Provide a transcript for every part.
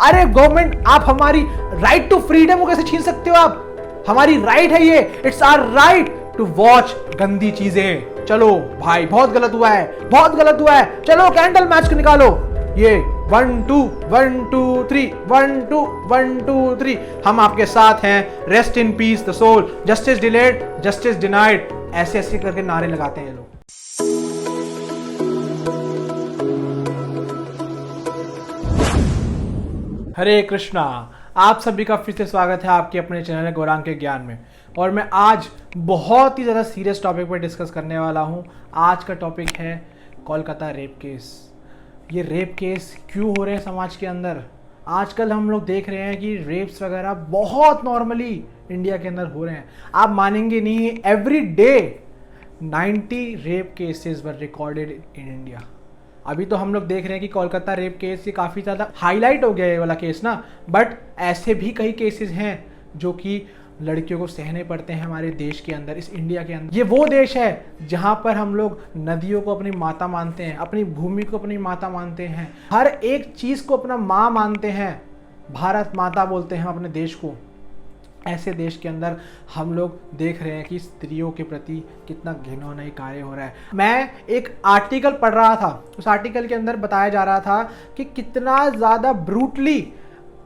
अरे गवर्नमेंट, आप हमारी राइट टू फ्रीडम को कैसे छीन सकते हो? आप, हमारी राइट है ये, it's our right to watch गंदी चीजें। चलो भाई, बहुत गलत हुआ है, बहुत गलत हुआ है, चलो कैंडल मैच को निकालो। ये 1 2 1 2 3 1 2 1 2 3, हम आपके साथ हैं, rest in peace the soul, justice delayed justice denied, ऐसे ऐसे करके नारे लगाते हैं ये लोग। हरे कृष्णा, आप सभी का फिर से स्वागत है आपके अपने चैनल गौरांग के ज्ञान में। और मैं आज बहुत ही ज़्यादा सीरियस टॉपिक पर डिस्कस करने वाला हूँ। आज का टॉपिक है कोलकाता रेप केस। ये रेप केस क्यों हो रहे हैं समाज के अंदर? आजकल हम लोग देख रहे हैं कि रेप्स वगैरह बहुत नॉर्मली इंडिया के अंदर हो रहे हैं। आप मानेंगे नहीं, every day 90 rape cases were recorded in India. अभी तो हम लोग देख रहे हैं कि कोलकाता रेप केस ये काफ़ी ज़्यादा हाईलाइट हो गया है ये वाला केस ना, बट ऐसे भी कई केसेस हैं जो कि लड़कियों को सहने पड़ते हैं हमारे देश के अंदर, इस इंडिया के अंदर। ये वो देश है जहाँ पर हम लोग नदियों को अपनी माता मानते हैं, अपनी भूमि को अपनी माता मानते हैं, हर एक चीज़ को अपना माँ मानते हैं, भारत माता बोलते हैं अपने देश को। ऐसे देश के अंदर हम लोग देख रहे हैं कि स्त्रियों के प्रति कितना घिनौना कार्य हो रहा है। मैं एक आर्टिकल पढ़ रहा था, उस आर्टिकल के अंदर बताया जा रहा था कि कितना ज़्यादा ब्रूटली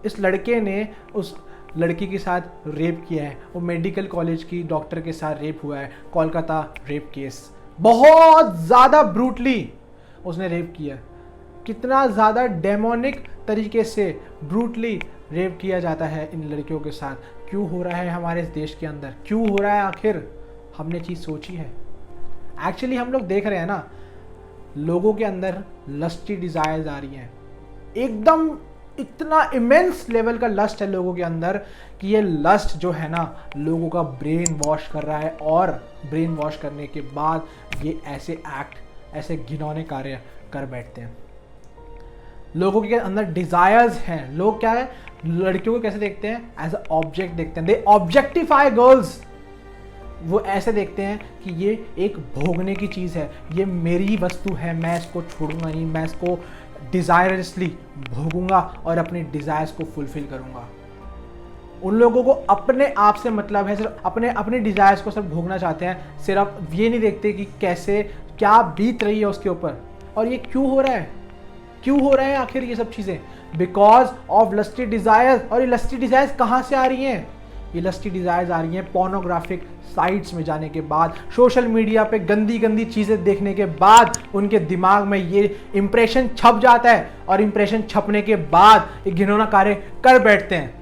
इस लड़के ने उस लड़की के साथ रेप किया है। वो मेडिकल कॉलेज की डॉक्टर के साथ रेप हुआ है। कोलकाता रेप केस, बहुत ज़्यादा ब्रूटली उसने रेप किया। कितना ज़्यादा डेमोनिक तरीके से ब्रूटली रेप किया जाता है इन लड़कियों के साथ। क्यों हो रहा है हमारे देश के अंदर, क्यों हो रहा है आखिर? हमने चीज़ सोची है? एक्चुअली हम लोग देख रहे हैं ना, लोगों के अंदर लस्टी डिज़ायर्स आ रही हैं, एकदम इतना इमेंस लेवल का लस्ट है लोगों के अंदर कि ये लस्ट जो है ना लोगों का ब्रेन वॉश कर रहा है। और ब्रेन वॉश करने के बाद ये ऐसे एक्ट, ऐसे घिनौने कार्य कर बैठते हैं। लोगों के अंदर डिजायर्स हैं। लोग क्या है, लड़कियों को कैसे देखते हैं? एज अ ऑब्जेक्ट देखते हैं। दे ऑब्जेक्टिफाई गर्ल्स। वो ऐसे देखते हैं कि ये एक भोगने की चीज़ है, ये मेरी वस्तु है, मैं इसको छोड़ूंगा नहीं, मैं इसको डिजायरसली भोगूंगा और अपने डिजायर्स को फुलफिल करूंगा। उन लोगों को अपने आप से मतलब है, सिर्फ अपने डिजायर्स को सिर्फ भोगना चाहते हैं, सिर्फ ये नहीं देखते कि कैसे क्या बीत रही है उसके ऊपर। और ये क्यों हो रहा है? क्यों हो रहा है आखिर ये सब चीज़ें? Because of lusty desires. और ये लस्टी डिजायर्स कहाँ से आ रही हैं? ये लस्टी डिजायर्स आ रही हैं पोर्नोग्राफिक साइट्स में जाने के बाद, सोशल मीडिया पे गंदी गंदी चीज़ें देखने के बाद उनके दिमाग में ये इंप्रेशन छप जाता है। और इंप्रेशन छपने के बाद ये घिनौना कार्य कर बैठते हैं।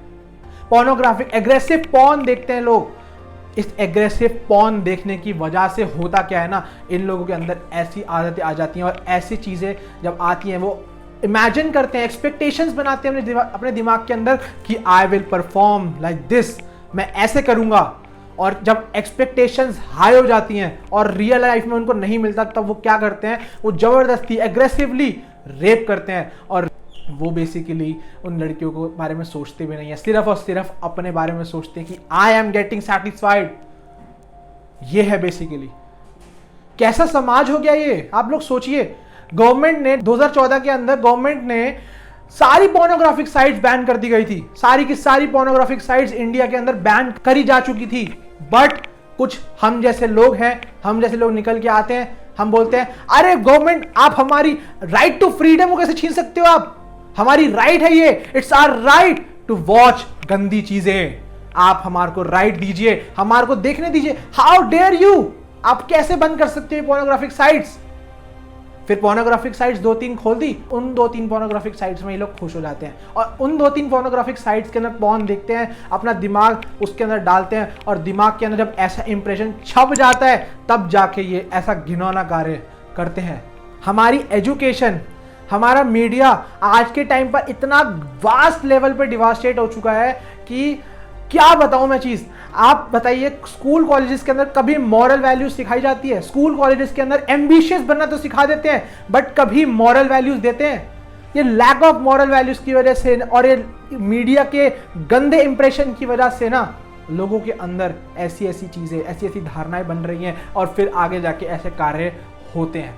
पोर्नोग्राफिक एग्रेसिव पॉर्न देखते हैं लोग। इस एग्रेसिव पॉर्न देखने की वजह से होता क्या है ना, इन लोगों के अंदर ऐसी आदतें आ जाती हैं। और ऐसी चीज़ें जब आती हैं वो इमेजिन करते हैं, एक्सपेक्टेशंस बनाते हैं अपने दिमाग के अंदर कि I will perform like this, मैं ऐसे करूंगा। और जब एक्सपेक्टेशंस हाई हो जाती हैं और रियल लाइफ में उनको नहीं मिलता, तब वो क्या करते हैं? वो जबरदस्ती एग्रेसिवली रेप करते हैं। और वो बेसिकली उन लड़कियों के बारे में सोचते भी नहीं है, सिर्फ और सिर्फ अपने बारे में सोचते हैं कि आई एम गेटिंग सेटिस्फाइड। ये है बेसिकली। कैसा समाज हो गया ये, आप लोग सोचिए। गवर्नमेंट ने 2014 के अंदर गवर्नमेंट ने सारी पोर्नोग्राफिक साइट्स बैन कर दी गई थी। सारी की सारी पोर्नोग्राफिक साइट्स इंडिया के अंदर बैन करी जा चुकी थी। बट कुछ हम जैसे लोग हैं, हम जैसे लोग निकल के आते हैं, हम बोलते हैं अरे गवर्नमेंट, आप हमारी राइट टू फ्रीडम को कैसे छीन सकते हो? आप, हमारी राइट है ये, it's our right to watch गंदी चीजें। आप हमारे को राइट दीजिए, हमारे को देखने दीजिए। हाउ डेयर यू, आप कैसे बंद कर सकते हो पोर्नोग्राफिक साइट्स? फिर पोर्नोग्राफिक साइट्स 2-3 खोल दी, उन 2-3 पोर्नोग्राफिक साइट्स में ये लोग खुश हो जाते हैं। और उन 2-3 पोर्नोग्राफिक साइट्स के अंदर पॉर्न देखते हैं, अपना दिमाग उसके अंदर डालते हैं। और दिमाग के अंदर जब ऐसा इंप्रेशन छप जाता है, तब जाके ये ऐसा घिनौना कार्य करते हैं। हमारी एजुकेशन, हमारा मीडिया आज के टाइम पर इतना वास्ट लेवल पर डिवास्टेट हो चुका है कि क्या बताऊं मैं चीज़। आप बताइए, स्कूल कॉलेजेस के अंदर कभी मॉरल वैल्यूज सिखाई जाती है? स्कूल कॉलेजेस के अंदर एम्बिशियस बनना तो सिखा देते हैं, बट कभी मॉरल वैल्यूज देते हैं? ये लैक ऑफ मॉरल वैल्यूज की वजह से और ये मीडिया के गंदे इंप्रेशन की वजह से ना लोगों के अंदर ऐसी ऐसी चीज़ें, ऐसी ऐसी धारणाएं बन रही हैं और फिर आगे जाके ऐसे कार्य होते हैं।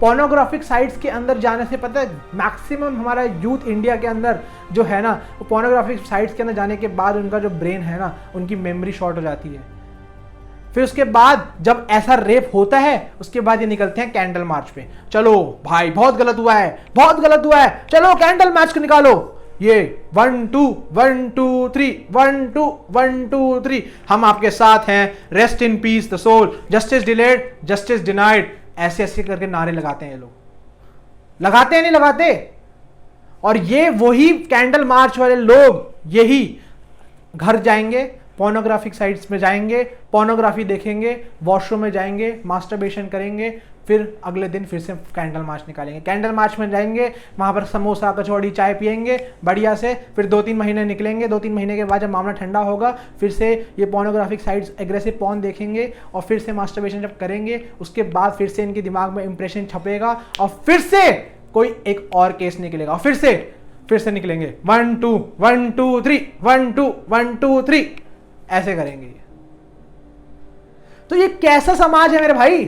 पोर्नोग्राफिक साइट्स के अंदर जाने से पता है मैक्सिमम हमारा यूथ इंडिया के अंदर जो है ना, वो पोर्नोग्राफिक साइट्स के अंदर जाने के बाद उनका जो ब्रेन है ना, उनकी मेमोरी शॉर्ट हो जाती है। फिर उसके बाद जब ऐसा रेप होता है, उसके बाद ये निकलते हैं कैंडल मार्च पे। चलो भाई बहुत गलत हुआ है, बहुत गलत हुआ है, चलो कैंडल मार्च को निकालो। ये 1 2 1 2 3 1 2 1 2 3 हम आपके साथ हैं, rest in peace the soul, justice delayed justice denied, ऐसे ऐसे करके नारे लगाते हैं ये लोग। लगाते हैं नहीं लगाते? और ये वही कैंडल मार्च वाले लोग यही घर जाएंगे, पोर्नोग्राफिक साइट्स में जाएंगे, पोर्नोग्राफी देखेंगे, वॉशरूम में जाएंगे, मास्टरबेशन करेंगे, फिर अगले दिन फिर से कैंडल मार्च निकालेंगे। कैंडल मार्च में जाएंगे, वहां पर समोसा कचौड़ी चाय पियेंगे बढ़िया से, फिर 2-3 महीने निकलेंगे। 2-3 महीने के बाद जब मामला ठंडा होगा, फिर से ये पोर्नोग्राफिक साइट्स एग्रेसिव पॉर्न देखेंगे और फिर से मास्टरबेशन जब करेंगे, उसके बाद फिर से इनके दिमाग में इंप्रेशन छपेगा और फिर से कोई एक और केस निकलेगा और फिर से निकलेंगे 1 2 1 2 3 1 2 1 2 3 ऐसे करेंगे। तो ये कैसा समाज है मेरे भाई?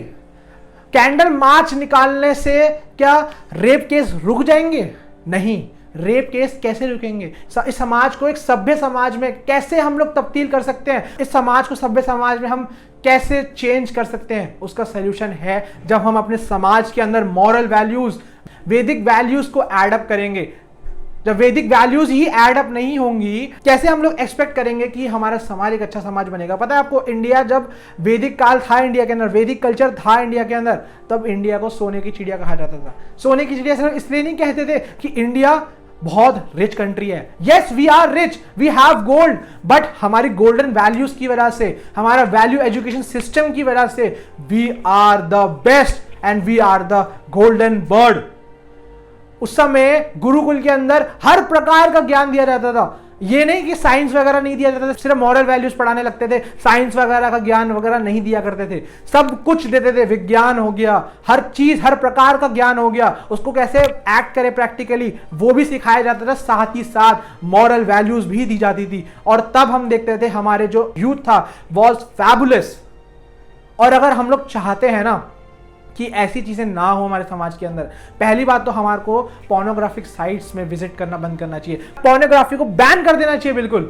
कैंडल मार्च निकालने से क्या रेप केस रुक जाएंगे? नहीं, रेप केस कैसे रुकेंगे? इस समाज को एक सभ्य समाज में कैसे हम लोग तब्दील कर सकते हैं? इस समाज को सभ्य समाज में हम कैसे चेंज कर सकते हैं? उसका सलूशन है जब हम अपने समाज के अंदर मॉरल वैल्यूज, वैदिक वैल्यूज को एडअप करेंगे। जब वैदिक वैल्यूज ही एडअप नहीं होंगी, कैसे हम लोग एक्सपेक्ट करेंगे कि हमारा समाज एक अच्छा समाज बनेगा? पता है आपको, इंडिया जब वैदिक काल था इंडिया के अंदर, वैदिक कल्चर था इंडिया के अंदर, तब इंडिया को सोने की चिड़िया कहा जाता था। सोने की चिड़िया सिर्फ इसलिए नहीं कहते थे कि इंडिया बहुत रिच कंट्री है। Yes we are rich, we have gold, but हमारी गोल्डन वैल्यूज की वजह से, हमारा वैल्यू एजुकेशन सिस्टम की वजह से we are the best and we are the golden bird. उस समय गुरुकुल के अंदर हर प्रकार का ज्ञान दिया जाता था। ये नहीं कि साइंस वगैरह नहीं दिया जाता था, सिर्फ मॉरल वैल्यूज पढ़ाने लगते थे, साइंस वगैरह का ज्ञान वगैरह नहीं दिया करते थे, सब कुछ देते थे। विज्ञान हो गया, हर चीज हर प्रकार का ज्ञान हो गया, उसको कैसे एक्ट करे प्रैक्टिकली वो भी सिखाया जाता था, साथ ही साथ मॉरल वैल्यूज भी दी जाती थी। और तब हम देखते थे हमारे जो यूथ था वॉज फैबुलस। और अगर हम लोग चाहते हैं ना कि ऐसी चीजें ना हो हमारे समाज के अंदर, पहली बात तो हमारे को पोर्नोग्राफिक साइट्स में विजिट करना बंद करना चाहिए, पोर्नोग्राफी को बैन कर देना चाहिए बिल्कुल।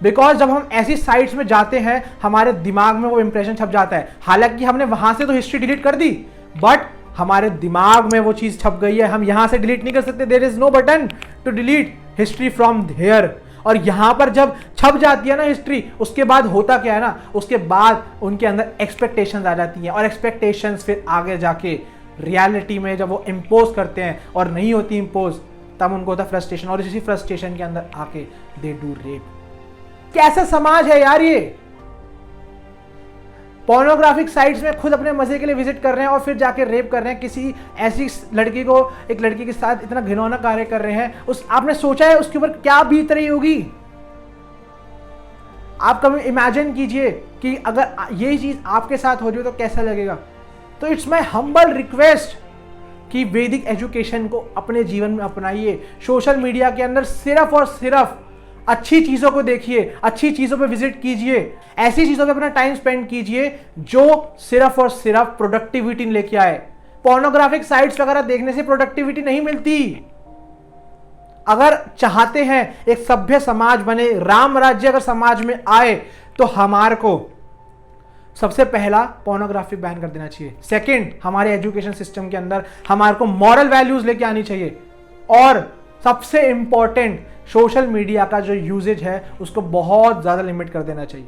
बिकॉज जब हम ऐसी साइट्स में जाते हैं, हमारे दिमाग में वो इंप्रेशन छप जाता है। हालांकि हमने वहां से तो हिस्ट्री डिलीट कर दी, बट हमारे दिमाग में वो चीज छप गई है, हम यहां से डिलीट नहीं कर सकते। There is no button to delete history from here. और यहां पर जब छप जाती है ना हिस्ट्री, उसके बाद होता क्या है ना, उसके बाद उनके अंदर एक्सपेक्टेशंस आ जाती हैं, और एक्सपेक्टेशंस फिर आगे जाके रियलिटी में जब वो इम्पोज करते हैं और नहीं होती इम्पोज, तब उनको होता फ्रस्ट्रेशन, और इसी फ्रस्ट्रेशन के अंदर आके दे डू रेप। कैसा समाज है यार ये? पोर्नोग्राफिक साइट्स में खुद अपने मजे के लिए विजिट कर रहे हैं और फिर जाके रेप कर रहे हैं किसी ऐसी लड़की को, एक लड़की के साथ इतना घिनौना कार्य कर रहे हैं। उस आपने सोचा है उसके ऊपर क्या बीत रही होगी? आप कभी इमेजिन कीजिए कि अगर ये चीज आपके साथ हो रही हो तो कैसा लगेगा? तो इट्स माय हम्बल रिक्वेस्ट कि वैदिक एजुकेशन को अपने जीवन में अपनाइए। सोशल मीडिया के अंदर सिर्फ और सिर्फ अच्छी चीजों को देखिए, अच्छी चीजों पे विजिट कीजिए, ऐसी चीजों पे अपना टाइम स्पेंड कीजिए जो सिर्फ और सिर्फ प्रोडक्टिविटी लेके आए। पोर्नोग्राफिक साइट्स वगैरह देखने से प्रोडक्टिविटी नहीं मिलती। अगर चाहते हैं एक सभ्य समाज बने, राम राज्य अगर समाज में आए, तो हमारे को सबसे पहला पोर्नोग्राफी बैन कर देना चाहिए। सेकंड, हमारे एजुकेशन सिस्टम के अंदर हमारे को मॉरल वैल्यूज लेके आनी चाहिए। और सबसे इंपॉर्टेंट, सोशल मीडिया का जो यूजेज है उसको बहुत ज्यादा लिमिट कर देना चाहिए।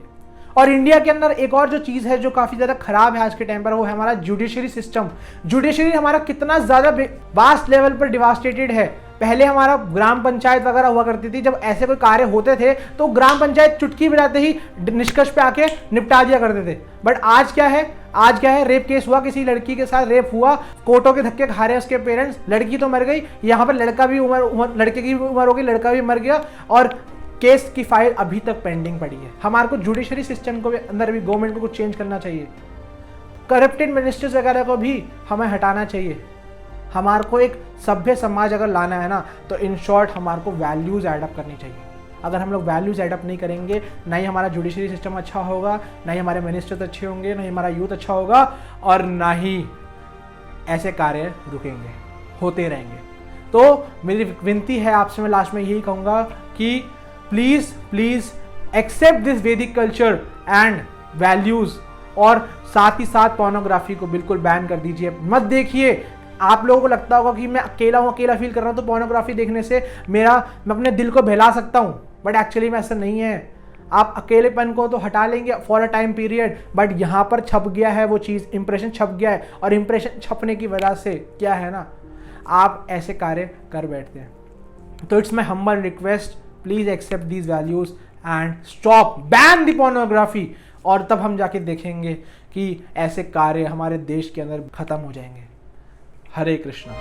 और इंडिया के अंदर एक और जो चीज है जो काफी ज्यादा खराब है आज के टाइम पर, वो है हमारा जुडिशरी सिस्टम। जुडिशरी हमारा कितना ज्यादा वास्ट लेवल पर डिवास्टेटेड है। पहले हमारा ग्राम पंचायत वगैरह हुआ करती थी, जब ऐसे कोई कार्य होते थे तो ग्राम पंचायत चुटकी बजाते ही निष्कर्ष पे आके निपटा दिया करते थे। बट आज क्या है, आज क्या है, रेप केस हुआ, किसी लड़की के साथ रेप हुआ, कोर्टों के धक्के खा रहे हैं उसके पेरेंट्स, लड़की तो मर गई, यहाँ पर लड़का भी लड़के की उम्र हो गई, लड़का भी मर गया, और केस की फाइल अभी तक पेंडिंग पड़ी है। हमारे को जुडिशरी सिस्टम को अंदर भी गवर्नमेंट को कुछ चेंज करना चाहिए। करप्टेड मिनिस्टर्स वगैरह को भी हमें हटाना चाहिए। हमारे को एक सभ्य समाज अगर लाना है ना, तो इन शॉर्ट हमारे को वैल्यूज एडअप करनी चाहिए। अगर हम लोग वैल्यूज एडअप नहीं करेंगे, ना ही हमारा जुडिशरी सिस्टम अच्छा होगा, ना ही हमारे मिनिस्टर्स अच्छे होंगे, ना ही हमारा यूथ अच्छा होगा, और ना ही ऐसे कार्य रुकेंगे, होते रहेंगे। तो मेरी विनती है आपसे, मैं लास्ट में यही कहूँगा कि प्लीज़ प्लीज़ एक्सेप्ट दिस वैदिक कल्चर एंड वैल्यूज़, और साथ ही साथ पोर्नोग्राफी को बिल्कुल बैन कर दीजिए, मत देखिए। आप लोगों को लगता होगा कि मैं अकेला हूँ, अकेला फील कर रहा हूँ, तो पोर्नोग्राफी देखने से मैं अपने दिल को बहला सकता हूँ, बट एक्चुअली में ऐसा नहीं है। आप अकेलेपन को तो हटा लेंगे for a time period, but यहाँ पर छप गया है वो चीज़, इंप्रेशन छप गया है, और इंप्रेशन छपने की वजह से क्या है ना, आप ऐसे कार्य कर बैठते हैं। तो it's my humble request, please accept these values and stop, ban the pornography, और तब हम जाके देखेंगे कि ऐसे कार्य हमारे देश के अंदर खत्म हो जाएंगे। हरे कृष्णा।